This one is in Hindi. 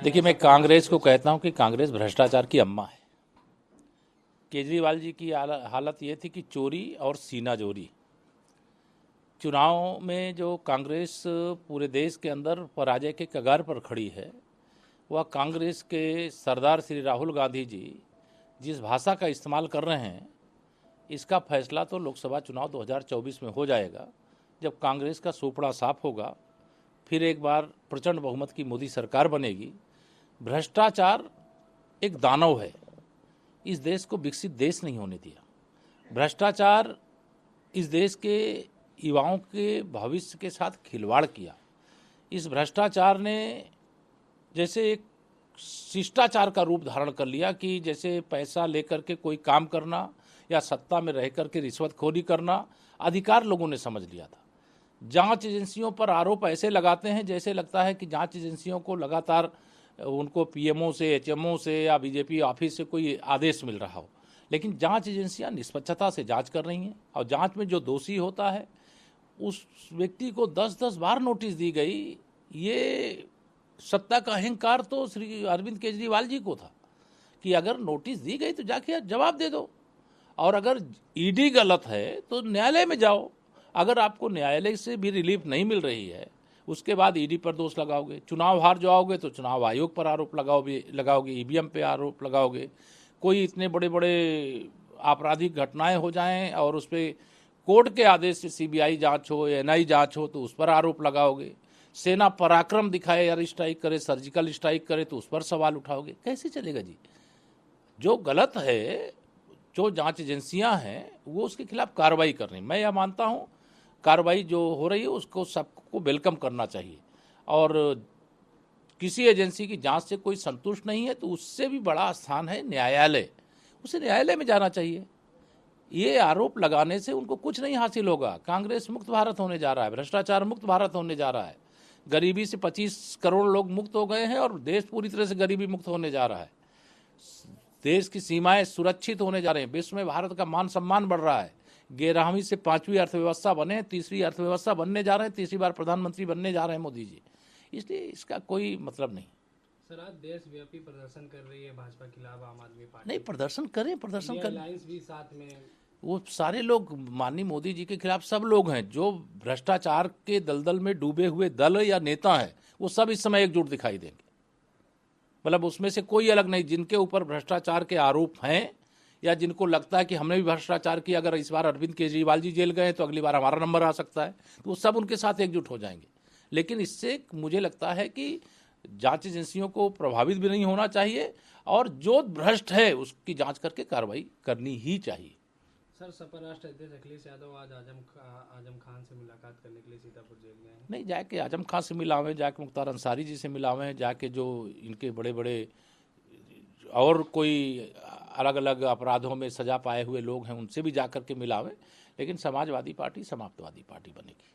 देखिए, मैं कांग्रेस को कहता हूं कि कांग्रेस भ्रष्टाचार की अम्मा है। केजरीवाल जी की हालत ये थी कि चोरी और सीना जोरी। चुनाव में जो कांग्रेस पूरे देश के अंदर पराजय के कगार पर खड़ी है, वह कांग्रेस के सरदार श्री राहुल गांधी जी जिस भाषा का इस्तेमाल कर रहे हैं, इसका फैसला तो लोकसभा चुनाव 2024 में हो जाएगा, जब कांग्रेस का सूपड़ा साफ होगा। फिर एक बार प्रचंड बहुमत की मोदी सरकार बनेगी। भ्रष्टाचार एक दानव है, इस देश को विकसित देश नहीं होने दिया। भ्रष्टाचार इस देश के युवाओं के भविष्य के साथ खिलवाड़ किया। इस भ्रष्टाचार ने जैसे एक शिष्टाचार का रूप धारण कर लिया कि जैसे पैसा लेकर के कोई काम करना या सत्ता में रह करके रिश्वतखोरी करना अधिकार लोगों ने समझ लिया था। जांच एजेंसियों पर आरोप ऐसे लगाते हैं जैसे लगता है कि जांच एजेंसियों को लगातार उनको पीएमओ से, एचएमओ से या बीजेपी ऑफिस से कोई आदेश मिल रहा हो, लेकिन जांच एजेंसियां निष्पक्षता से जांच कर रही हैं और जांच में जो दोषी होता है उस व्यक्ति को 10-10 बार नोटिस दी गई। ये सत्ता का अहंकार तो श्री अरविंद केजरीवाल जी को था कि अगर नोटिस दी गई तो जाके जवाब दे दो, और अगर ईडी गलत है तो न्यायालय में जाओ। अगर आपको न्यायालय से भी रिलीफ नहीं मिल रही है, उसके बाद ईडी पर दोष लगाओगे, चुनाव हार जाओगे तो चुनाव आयोग पर आरोप लगाओगे, ईवीएम पे आरोप लगाओगे। कोई इतने बड़े बड़े आपराधिक घटनाएं हो जाएं और उस पर कोर्ट के आदेश से सीबीआई जांच हो, एनआई जांच हो, तो उस पर आरोप लगाओगे। सेना पराक्रम दिखाए, एयर स्ट्राइक करे, सर्जिकल स्ट्राइक करे, तो उस पर सवाल उठाओगे। कैसे चलेगा जी? जो गलत है, जो जांच एजेंसियां हैं, वो उसके खिलाफ कार्रवाई कर रही हैं। मैं यह मानता हूं कार्रवाई जो हो रही है उसको सबको वेलकम करना चाहिए, और किसी एजेंसी की जांच से कोई संतुष्ट नहीं है तो उससे भी बड़ा स्थान है न्यायालय, उसे न्यायालय में जाना चाहिए। ये आरोप लगाने से उनको कुछ नहीं हासिल होगा। कांग्रेस मुक्त भारत होने जा रहा है, भ्रष्टाचार मुक्त भारत होने जा रहा है, गरीबी से 25 करोड़ लोग मुक्त हो गए हैं और देश पूरी तरह से गरीबी मुक्त होने जा रहा है। देश की सीमाएं सुरक्षित होने जा रही हैं, विश्व में भारत का मान सम्मान बढ़ रहा है। 11वीं से 5वीं अर्थव्यवस्था बने, 3री अर्थव्यवस्था बनने जा रहे हैं, 3री बार प्रधानमंत्री बनने जा रहे हैं मोदी जी। इसलिए इसका कोई मतलब नहीं। सर, आज देशव्यापी प्रदर्शन कर रही है भाजपा के खिलाफ आम आदमी पार्टी। नहीं, प्रदर्शन करें, प्रदर्शन करें। अलायंस भी साथ में, वो सारे लोग माननीय मोदी जी के खिलाफ सब लोग हैं जो भ्रष्टाचार के दलदल में डूबे हुए दल या नेता हैं, वो सब इस समय एकजुट दिखाई देंगे। मतलब उसमें से कोई अलग नहीं। जिनके ऊपर भ्रष्टाचार के आरोप हैं या जिनको लगता है कि हमने भी भ्रष्टाचार किया, अगर इस बार अरविंद केजरीवाल जी जेल गए तो अगली बार हमारा नंबर आ सकता है, तो वो सब उनके साथ एकजुट हो जाएंगे। लेकिन इससे मुझे लगता है कि जांच एजेंसियों को प्रभावित भी नहीं होना चाहिए, और जो भ्रष्ट है उसकी जांच करके कार्रवाई करनी ही चाहिए। सर, सपा राष्ट्र अध्यक्ष अखिलेश यादव आज आजम खान से मुलाकात करने के लिए सीतापुर जेल गए हैं। नहीं, जाके आजम खान से मिलावे, जाके मुख्तार अंसारी जी से मिलावे, जाके जो इनके बड़े बड़े और कोई अलग अलग अपराधों में सजा पाए हुए लोग हैं उनसे भी जाकर के मिलावे, लेकिन समाजवादी पार्टी समाप्तवादी पार्टी बनेगी।